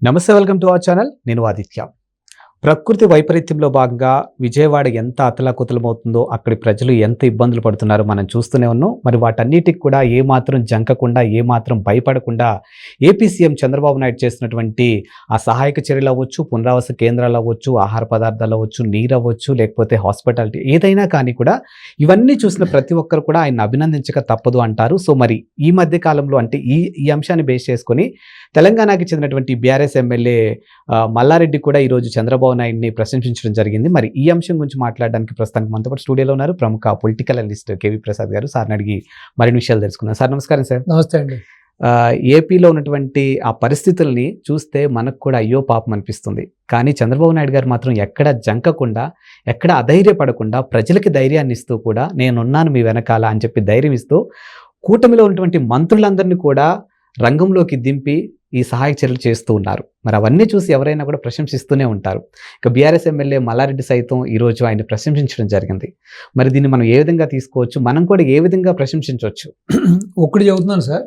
నమస్తే, welcome to our channel. నేను ఆదిత్య. ప్రకృతి వైపరీత్యంలో భాగంగా విజయవాడ ఎంత అతలాకుతలమవుతుందో, అక్కడి ప్రజలు ఎంత ఇబ్బందులు పడుతున్నారో మనం చూస్తూనే ఉన్నాం. మరి వాటన్నిటికి కూడా ఏమాత్రం జంకకుండా, ఏమాత్రం భయపడకుండా ఏపీ సీఎం చంద్రబాబు నాయుడు చేస్తున్నటువంటి ఆ సహాయక చర్యలు అవ్వచ్చు, పునరావాస కేంద్రాలు అవ్వచ్చు, ఆహార పదార్థాలు అవ్వచ్చు, నీరు అవ్వచ్చు, లేకపోతే హాస్పిటాలిటీ ఏదైనా కానీ కూడా ఇవన్నీ చూసిన ప్రతి ఒక్కరు కూడా ఆయన అభినందించక తప్పదు అంటారు. సో మరి ఈ మధ్య కాలంలో అంటే ఈ అంశాన్ని బేస్ చేసుకొని తెలంగాణకి చెందినటువంటి బీఆర్ఎస్ ఎమ్మెల్యే మల్లారెడ్డి కూడా ఈరోజు చంద్రబాబు నాయుడిని ప్రశంసించడం జరిగింది. మరి ఈ అంశం గురించి మాట్లాడడానికి ప్రస్తుతానికి మనతో పాటు స్టూడియోలో ఉన్నారు ప్రముఖ పొలిటికల్ అనలిస్ట్ కేవీ ప్రసాద్ గారు. సార్ని అడిగి మరిన్ని విషయాలు తెలుసుకున్నాం. సార్ నమస్కారం. సార్ నమస్తే అండి. ఏపీలో ఉన్నటువంటి ఆ పరిస్థితుల్ని చూస్తే మనకు కూడా అయ్యో పాపం అనిపిస్తుంది. కానీ చంద్రబాబు నాయుడు గారు మాత్రం ఎక్కడ జంకకుండా, ఎక్కడ అధైర్యపడకుండా ప్రజలకి ధైర్యాన్ని ఇస్తూ కూడా నేనున్నాను మీ వెనకాల అని చెప్పి ధైర్యం ఇస్తూ కూటమిలో ఉన్నటువంటి మంత్రులందరినీ కూడా రంగంలోకి దింపి ఈ సహాయ చర్యలు చేస్తూ ఉన్నారు. మరి అవన్నీ చూసి ఎవరైనా కూడా ప్రశంసిస్తూనే ఉంటారు. ఇక బీఆర్ఎస్ ఎమ్మెల్యే మల్లారెడ్డి సైతం ఈరోజు ఆయన ప్రశంసించడం జరిగింది. మరి దీన్ని మనం ఏ విధంగా తీసుకోవచ్చు, మనం కూడా ఏ విధంగా ప్రశంసించవచ్చు? ఒకటి చెబుతున్నాను సార్,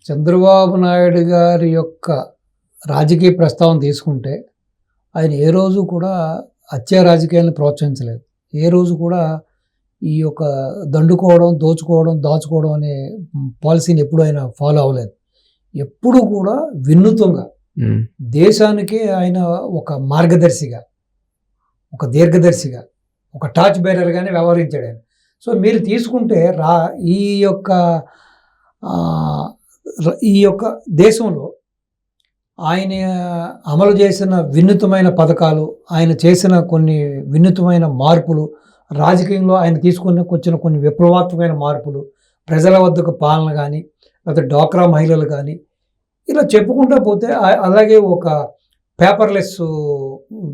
చంద్రబాబు నాయుడు గారి యొక్క రాజకీయ ప్రస్తావన తీసుకుంటే ఆయన ఏ రోజు కూడా హత్యా రాజకీయాలను ప్రోత్సహించలేదు. ఏ రోజు కూడా ఈ యొక్క దండుకోవడం, దోచుకోవడం, దాచుకోవడం అనే పాలసీని ఎప్పుడు ఆయన ఫాలో అవ్వలేదు. ఎప్పుడు కూడా వినూత్నంగా దేశానికి ఆయన ఒక మార్గదర్శిగా, ఒక దీర్ఘదర్శిగా, ఒక టార్చ్ బేరర్గానే వ్యవహరించాడు ఆయన. సో మీరు తీసుకుంటే ఈ యొక్క దేశంలో ఆయన అమలు చేసిన వినూత్నమైన పథకాలు, ఆయన చేసిన కొన్ని వినూత్నమైన మార్పులు, రాజకీయంలో ఆయన వచ్చిన కొన్ని విప్లవాత్మకమైన మార్పులు, ప్రజల వద్దకు పాలన కానీ, లేకపోతే డ్వాక్రా మహిళలు కానీ, ఇలా చెప్పుకుంటూ పోతే, అలాగే ఒక పేపర్లెస్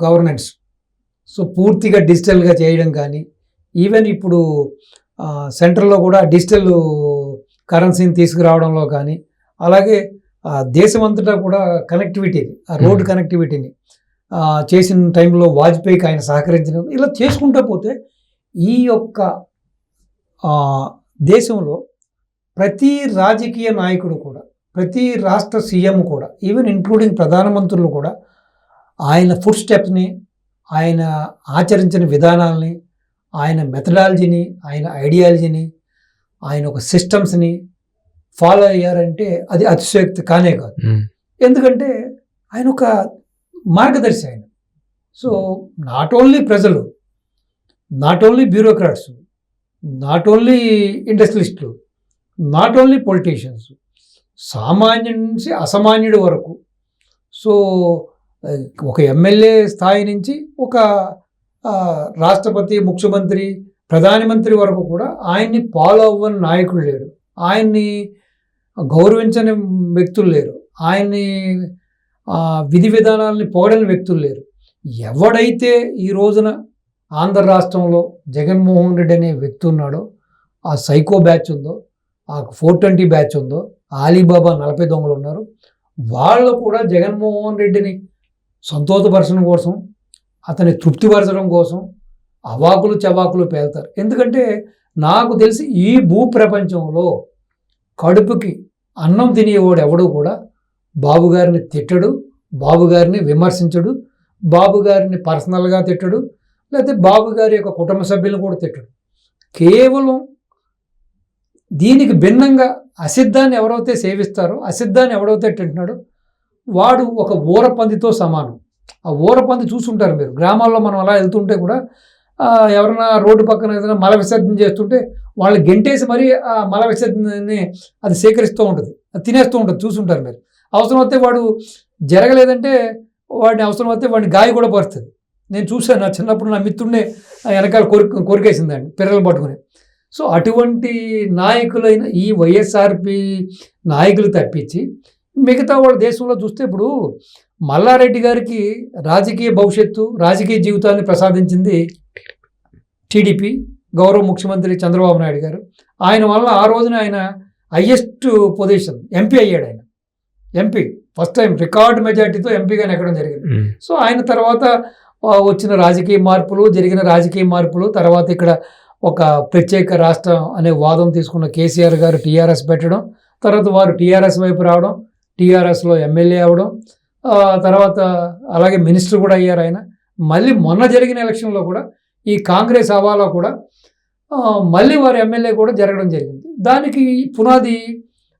గవర్నెన్స్, సో పూర్తిగా డిజిటల్గా చేయడం కానీ, ఈవెన్ ఇప్పుడు సెంట్రల్లో కూడా డిజిటల్ కరెన్సీని తీసుకురావడంలో కానీ, అలాగే దేశమంతటా కూడా కనెక్టివిటీని, రోడ్ కనెక్టివిటీని చేసిన టైంలో వాజ్పేయికి ఆయన సహకరించిన, ఇలా చేసుకుంటూ పోతే ఈ యొక్క దేశంలో ప్రతి రాజకీయ నాయకుడు కూడా, ప్రతి రాష్ట్ర సీఎం కూడా, ఈవెన్ ఇంక్లూడింగ్ ప్రధానమంత్రులు కూడా ఆయన ఫుట్ స్టెప్స్ని, ఆయన ఆచరించిన విధానాలని, ఆయన మెథడాలజీని, ఆయన ఐడియాలజీని, ఆయన ఒక సిస్టమ్స్ని ఫాలో అయ్యారంటే అది అతిశయోక్తి కానే కాదు. ఎందుకంటే ఆయన ఒక మార్గదర్శి ఆయన. సో నాట్ ఓన్లీ ప్రజలు, not only bureaucrats, not only ఇండస్ట్రియలిస్టులు, నాట్ ఓన్లీ పొలిటీషియన్స్, సామాన్యుడి నుంచి అసామాన్యుడి వరకు, సో ఒక ఎమ్మెల్యే స్థాయి నుంచి ఒక రాష్ట్రపతి, ముఖ్యమంత్రి, ప్రధానమంత్రి వరకు కూడా ఆయన్ని ఫాలో అవ్వని నాయకుడు లేడు, ఆయన్ని గౌరవించని వ్యక్తులు లేరు, ఆయన్ని విధి విధానాలని పొగడని వ్యక్తులు లేరు. ఎవడైతే ఈ రోజున ఆంధ్ర రాష్ట్రంలో జగన్మోహన్ రెడ్డి అనే వ్యక్తి ఉన్నాడో, ఆ సైకో బ్యాచ్ ఉందో, ఆ 420 బ్యాచ్ ఉందో, ఆలీబాబా 40 దొంగలు ఉన్నారు, వాళ్ళు కూడా జగన్మోహన్ రెడ్డిని సంతోషపరచడం కోసం, అతన్ని తృప్తిపరచడం కోసం అవాకులు చవాకులు పేల్తారు. ఎందుకంటే నాకు తెలిసి ఈ భూప్రపంచంలో కడుపుకి అన్నం తినేవాడు ఎవడూ కూడా బాబు గారిని తిట్టడు, బాబు గారిని విమర్శించడు, బాబు గారిని పర్సనల్గా తిట్టడు, లేకపోతే బాబు గారి యొక్క కుటుంబ సభ్యులను కూడా తిట్టడు. కేవలం దీనికి భిన్నంగా అసిద్ధాన్ని ఎవరైతే సేవిస్తారో, అసిద్ధాన్ని ఎవరైతే తింటున్నాడో వాడు ఒక ఊరపందితో సమానం. ఆ ఊరపంది చూసుంటారు మీరు, గ్రామాల్లో మనం అలా వెళ్తుంటే కూడా ఎవరైనా రోడ్డు పక్కన ఏదైనా మల విసర్జన చేస్తుంటే వాళ్ళు గెంటేసి మరీ ఆ మల విసర్జనని అది సేకరిస్తూ ఉంటుంది, అది తినేస్తూ ఉంటుంది, చూసుంటారు మీరు. అవసరమైతే వాడు జరగలేదంటే వాడిని అవసరమైతే వాడిని గాయ కూడా పరుస్తుంది. నేను చూశాను, నా చిన్నప్పుడు నా మిత్రుడినే వెనకాల కొరికేసిందండి పిల్లలు పట్టుకుని. సో అటువంటి నాయకులైన ఈ వైఎస్ఆర్పి నాయకులు తప్పించి మిగతా వాళ్ళ దేశంలో చూస్తే, ఇప్పుడు మల్లారెడ్డి గారికి రాజకీయ భవిష్యత్తు, రాజకీయ జీవితాన్ని ప్రసాదించింది టీడీపీ, గౌరవ ముఖ్యమంత్రి చంద్రబాబు నాయుడు గారు. ఆయన వల్ల ఆ రోజున ఆయన హయ్యెస్ట్ పొజిషన్ ఎంపీ అయ్యాడు. ఆయన ఎంపీ ఫస్ట్ టైం రికార్డ్ మెజార్టీతో ఎంపీగా ఎక్కడం జరిగింది. సో ఆయన తర్వాత వచ్చిన రాజకీయ మార్పులు, జరిగిన రాజకీయ మార్పులు, తర్వాత ఇక్కడ ఒక ప్రత్యేక రాష్ట్రం అనే వాదం తీసుకున్న కేసీఆర్ గారు టీఆర్ఎస్ పెట్టడం, తర్వాత వారు టీఆర్ఎస్ వైపు రావడం, టీఆర్ఎస్లో ఎమ్మెల్యే అవ్వడం, తర్వాత అలాగే మినిస్టర్ కూడా అయ్యారు ఆయన. మళ్ళీ మొన్న జరిగిన ఎలక్షన్లో కూడా ఈ కాంగ్రెస్ హవాలో కూడా మళ్ళీ వారి ఎమ్మెల్యే కూడా జరగడం జరిగింది. దానికి పునాది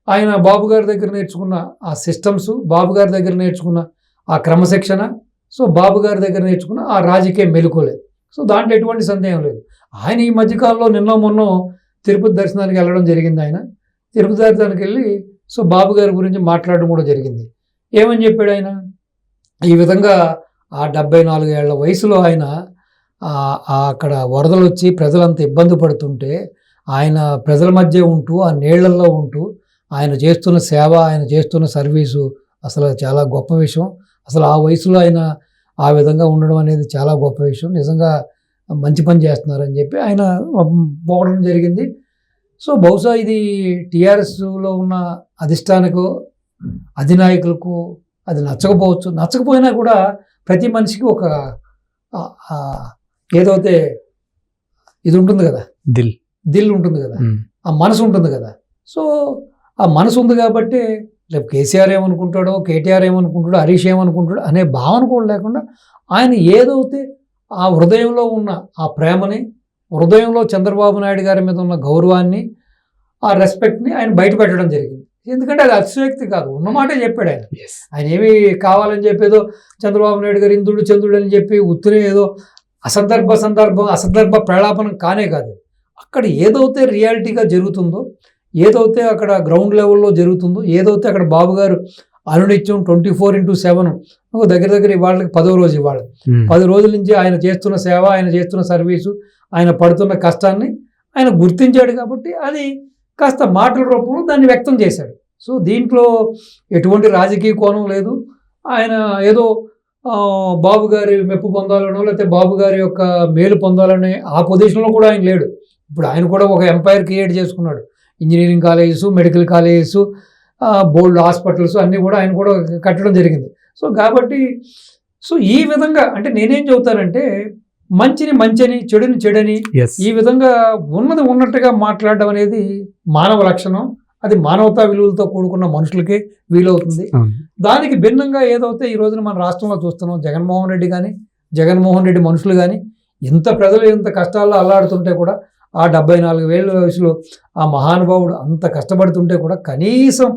ఆయన బాబు గారి దగ్గర నేర్చుకున్న ఆ సిస్టమ్స్, బాబు గారి దగ్గర నేర్చుకున్న ఆ క్రమశిక్షణ, సో బాబు గారి దగ్గర నేర్చుకున్న ఆ రాజకీయ మెలకువలే. సో దాంట్లో ఎటువంటి సందేహం లేదు. ఆయన ఈ మధ్యకాలంలో నిన్నో మొన్నో తిరుపతి దర్శనానికి వెళ్ళడం జరిగింది. ఆయన తిరుపతి దర్శనానికి వెళ్ళి సో బాబు గారి గురించి మాట్లాడడం కూడా జరిగింది. ఏమని చెప్పాడు ఆయన? ఈ విధంగా ఆ 74 ఏళ్ల వయసులో ఆయన అక్కడ వరదలు వచ్చి ప్రజలంతా ఇబ్బంది పడుతుంటే ఆయన ప్రజల మధ్య ఉంటూ ఆ నీళ్లలో ఉంటూ ఆయన చేస్తున్న సేవ, ఆయన చేస్తున్న సర్వీసు అసలు చాలా గొప్ప విషయం. అసలు ఆ వయసులో ఆయన ఆ విధంగా ఉండడం అనేది చాలా గొప్ప విషయం. నిజంగా మంచి పని చేస్తున్నారని చెప్పి ఆయన పోవడం జరిగింది. సో బహుశా ఇది టీఆర్ఎస్లో ఉన్న అధిష్టానికో అధినాయకులకు అది నచ్చకపోవచ్చు. నచ్చకపోయినా కూడా ప్రతి మనిషికి ఒక ఏదైతే ఇది ఉంటుంది కదా, దిల్ ఉంటుంది కదా, ఆ మనసు ఉంటుంది కదా. సో ఆ మనసు ఉంది కాబట్టి రేపు కేసీఆర్ ఏమనుకుంటాడో, కేటీఆర్ ఏమనుకుంటాడో, హరీష్ ఏమనుకుంటాడో అనే భావన కూడా లేకుండా ఆయన ఏదైతే ఆ హృదయంలో ఉన్న ఆ ప్రేమని, హృదయంలో చంద్రబాబు నాయుడు గారి మీద ఉన్న గౌరవాన్ని, ఆ రెస్పెక్ట్ని ఆయన బయట పెట్టడం జరిగింది. ఎందుకంటే అది అతిశయోక్తి కాదు, ఉన్నమాటే చెప్పాడు ఆయన. ఆయన ఏమి కావాలని చెప్పేదో చంద్రబాబు నాయుడు గారు ఇంద్రుడు చంద్రుడు అని చెప్పి ఉత్తరే ఏదో అసందర్భ ప్రలాపనం కానే కాదు. అక్కడ ఏదైతే రియాలిటీగా జరుగుతుందో, ఏదైతే అక్కడ గ్రౌండ్ లెవెల్లో జరుగుతుందో, ఏదైతే అక్కడ బాబు గారు అనునిత్యం 24/7 దగ్గర ఇవాళకి 10వ రోజు, ఇవాళ 10 రోజుల నుంచి ఆయన చేస్తున్న సేవ, ఆయన చేస్తున్న సర్వీసు, ఆయన పడుతున్న కష్టాన్ని ఆయన గుర్తించాడు కాబట్టి అది కాస్త మాటల రూపంలో దాన్ని వ్యక్తం చేశాడు. సో దీంట్లో ఎటువంటి రాజకీయ కోణం లేదు. ఆయన ఏదో బాబు గారి మెప్పు పొందాలనో లేకపోతే బాబు గారి యొక్క మేలు పొందాలనే ఆ పొజిషన్లో కూడా ఆయన లేడు. ఇప్పుడు ఆయన కూడా ఒక ఎంపైర్ క్రియేట్ చేసుకున్నాడు. ఇంజనీరింగ్ కాలేజెస్, మెడికల్ కాలేజెస్, బోల్డ్ హాస్పిటల్స్ అన్నీ కూడా ఆయన కూడా కట్టడం జరిగింది. సో కాబట్టి సో ఈ విధంగా అంటే నేనేం చెబుతానంటే మంచిని మంచిని, చెడుని చెడని, ఈ విధంగా ఉన్నది ఉన్నట్టుగా మాట్లాడడం అనేది మానవ లక్షణం. అది మానవతా విలువలతో కూడుకున్న మనుషులకే వీలవుతుంది. దానికి భిన్నంగా ఏదైతే ఈ రోజున మన రాష్ట్రంలో చూస్తున్నాం, జగన్మోహన్ రెడ్డి మనుషులు కానీ ఇంత ప్రజలు ఇంత కష్టాల్లో అల్లాడుతుంటే కూడా ఆ 74 ఏళ్ళ వయసులో ఆ మహానుభావుడు అంత కష్టపడుతుంటే కూడా కనీసం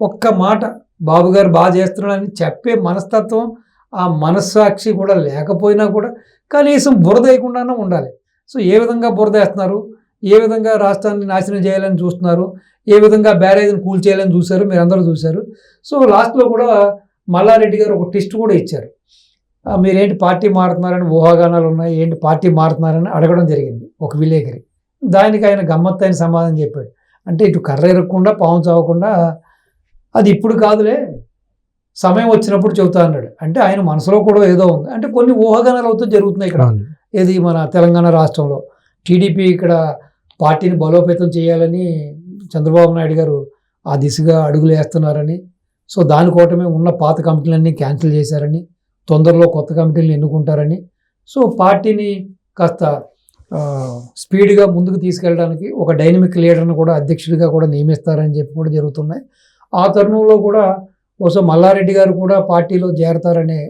ఒక్క మాట బాబు గారు బాగా చేస్తున్నాడని చెప్పే మనస్తత్వం, ఆ మనస్సాక్షి కూడా లేకపోయినా కూడా కనీసం బురదేయకుండానే ఉండాలి. సో ఏ విధంగా బురదేస్తున్నారు, ఏ విధంగా రాష్ట్రాన్ని నాశనం చేయాలని చూస్తున్నారు, ఏ విధంగా బ్యారేజ్ని కూల్చేయాలని చూశారు, మీరు అందరూ చూశారు. సో లాస్ట్లో కూడా మల్లారెడ్డి గారు ఒక టెస్ట్ కూడా ఇచ్చారు. మీరేంటి పార్టీ మారుతున్నారని ఊహాగానాలు ఉన్నాయి, ఏంటి పార్టీ మారుతున్నారని అడగడం జరిగింది ఒక విలేకరి. దానికి ఆయన గమ్మత్తైన సమాధానం చెప్పాడు. అంటే ఇటు కర్ర ఎరగకుండా పాము చావకుండా అది ఇప్పుడు కాదులే, సమయం వచ్చినప్పుడు చెబుతా అన్నాడు. అంటే ఆయన మనసులో కూడా ఏదో ఉంది. అంటే కొన్ని ఊహాగానాలు అవుతూ జరుగుతున్నాయి ఇక్కడ. ఏది మన తెలంగాణ రాష్ట్రంలో టీడీపీ ఇక్కడ పార్టీని బలోపేతం చేయాలని చంద్రబాబు నాయుడు గారు ఆ దిశగా అడుగులు వేస్తున్నారని, సో దానికోటమే ఉన్న పాత కమిటీలన్నీ క్యాన్సిల్ చేశారని, తొందరలో కొత్త కమిటీలను ఎన్నుకుంటారని, సో పార్టీని కాస్త స్పీడ్గా ముందుకు తీసుకెళ్ళడానికి ఒక డైనమిక్ లీడర్ని కూడా అధ్యక్షుడిగా కూడా నియమిస్తారని చెప్పి కూడా జరుగుతున్నాయి. ఆ తరుణంలో కూడా బహుశా మల్లారెడ్డి గారు కూడా పార్టీలో చేరతారనే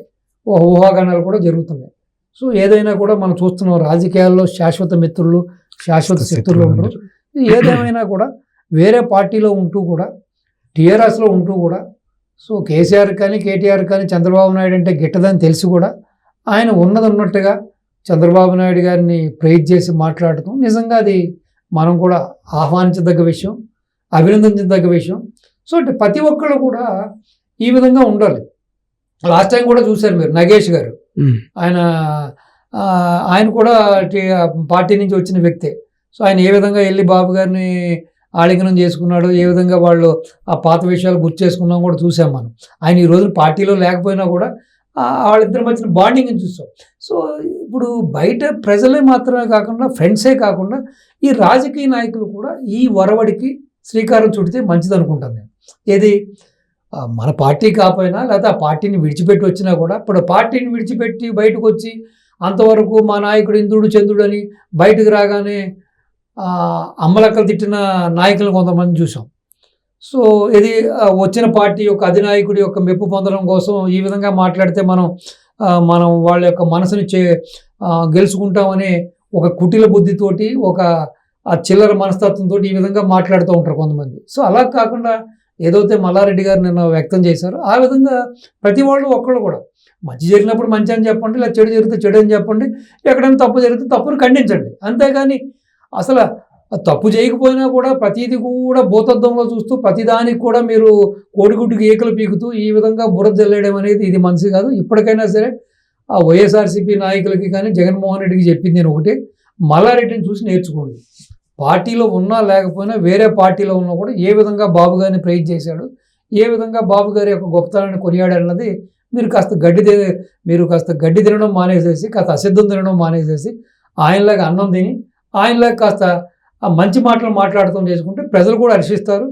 ఊహాగానాలు కూడా జరుగుతున్నాయి. సో ఏదైనా కూడా మనం చూస్తున్నాం, రాజకీయాల్లో శాశ్వత మిత్రులు, శాశ్వత శత్రులు ఉండరు. ఏదేమైనా కూడా వేరే పార్టీలో ఉంటూ కూడా, టీఆర్ఎస్లో ఉంటూ కూడా, సో కేసీఆర్ కానీ కేటీఆర్ కానీ చంద్రబాబు నాయుడు అంటే గిట్టదని తెలిసి కూడా ఆయన ఉన్నది ఉన్నట్టుగా చంద్రబాబు నాయుడు గారిని ప్రైజ్ చేసి మాట్లాడటం నిజంగా అది మనం కూడా ఆహ్వానించదగ్గ విషయం, అభినందించదగ్గ విషయం. సో అంటే ప్రతి ఒక్కళ్ళు కూడా ఈ విధంగా ఉండాలి. లాస్ట్ టైం కూడా చూశారు మీరు, నగేష్ గారు, ఆయన కూడా పార్టీ నుంచి వచ్చిన వ్యక్తే. సో ఆయన ఏ విధంగా వెళ్ళి బాబు గారిని ఆలింగనం చేసుకున్నాడు, ఏ విధంగా వాళ్ళు ఆ పాత విషయాలు గుర్తు చేసుకున్నాం కూడా చూసాం మనం. ఆయన ఈ రోజు పార్టీలో లేకపోయినా కూడా వాళ్ళిద్దరి మధ్యన బాండింగ్ని చూసాం. సో ఇప్పుడు బయట ప్రజలే మాత్రమే కాకుండా, ఫ్రెండ్సే కాకుండా ఈ రాజకీయ నాయకులు కూడా ఈ వరవడికి శ్రీకారం చుడితే మంచిది అనుకుంటాను నేను. ఏది మన పార్టీ కాకపోయినా లేకపోతే ఆ పార్టీని విడిచిపెట్టి వచ్చినా కూడా, ఇప్పుడు పార్టీని విడిచిపెట్టి బయటకు వచ్చి అంతవరకు మా నాయకుడు ఇంద్రుడు చంద్రుడు అని బయటకు రాగానే అమ్మలక్కలు తిట్టిన నాయకులు కొంతమంది చూసాం. సో ఇది వచ్చిన పార్టీ యొక్క అధినాయకుడి యొక్క మెప్పు పొందడం కోసం ఈ విధంగా మాట్లాడితే మనం వాళ్ళ యొక్క మనసుని గెలుచుకుంటామనే ఒక కుటిల బుద్ధితోటి ఒక ఆ చిల్లర మనస్తత్వంతో ఈ విధంగా మాట్లాడుతూ ఉంటారు కొంతమంది. సో అలా కాకుండా ఏదైతే మల్లారెడ్డి గారు నిన్న వ్యక్తం చేశారో ఆ విధంగా ప్రతి వాళ్ళు ఒక్కళ్ళు కూడా మంచి జరిగినప్పుడు మంచి అని చెప్పండి, ఇలా చెడు జరిగితే చెడు అని చెప్పండి, ఎక్కడైనా తప్పు జరిగితే తప్పును ఖండించండి. అంతేగాని అసలు తప్పు చేయకపోయినా కూడా ప్రతిదీ కూడా భూతద్దంలో చూస్తూ ప్రతిదానికి కూడా మీరు కోడిగుడ్డుకి ఏకలు పీకుతూ ఈ విధంగా బురద జల్లేయడం అనేది ఇది మంచి కాదు. ఇప్పటికైనా సరే ఆ వైఎస్ఆర్సీపీ నాయకులకి కానీ జగన్మోహన్ రెడ్డికి చెప్పింది నేను ఒకటే, మల్లారెడ్డిని చూసి నేర్చుకోండి. పార్టీలో ఉన్నా లేకపోయినా వేరే పార్టీలో ఉన్నా కూడా ఏ విధంగా బాబు గారిని ప్రైజ్ చేశాడు, ఏ విధంగా బాబు గారి యొక్క గొప్పతనాన్ని కొనియాడన్నది మీరు కాస్త గడ్డి తినడం మానేసేసి, కాస్త అసిద్ధం తినడం మానేసేసి ఆయనలాగా అన్నం తిని ఆయనలాగా కాస్త ఆ మంచి మాటలు మాట్లాడుతూ చేసుకుంటే ప్రజలు కూడా హర్షిస్తారు,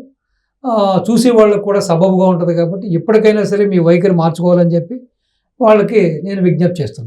చూసే వాళ్ళకు కూడా సబబుగా ఉంటుంది. కాబట్టి ఇప్పటికైనా సరే మీ వైఖరి మార్చుకోవాలని చెప్పి వాళ్ళకి నేను విజ్ఞప్తి చేస్తున్నాను.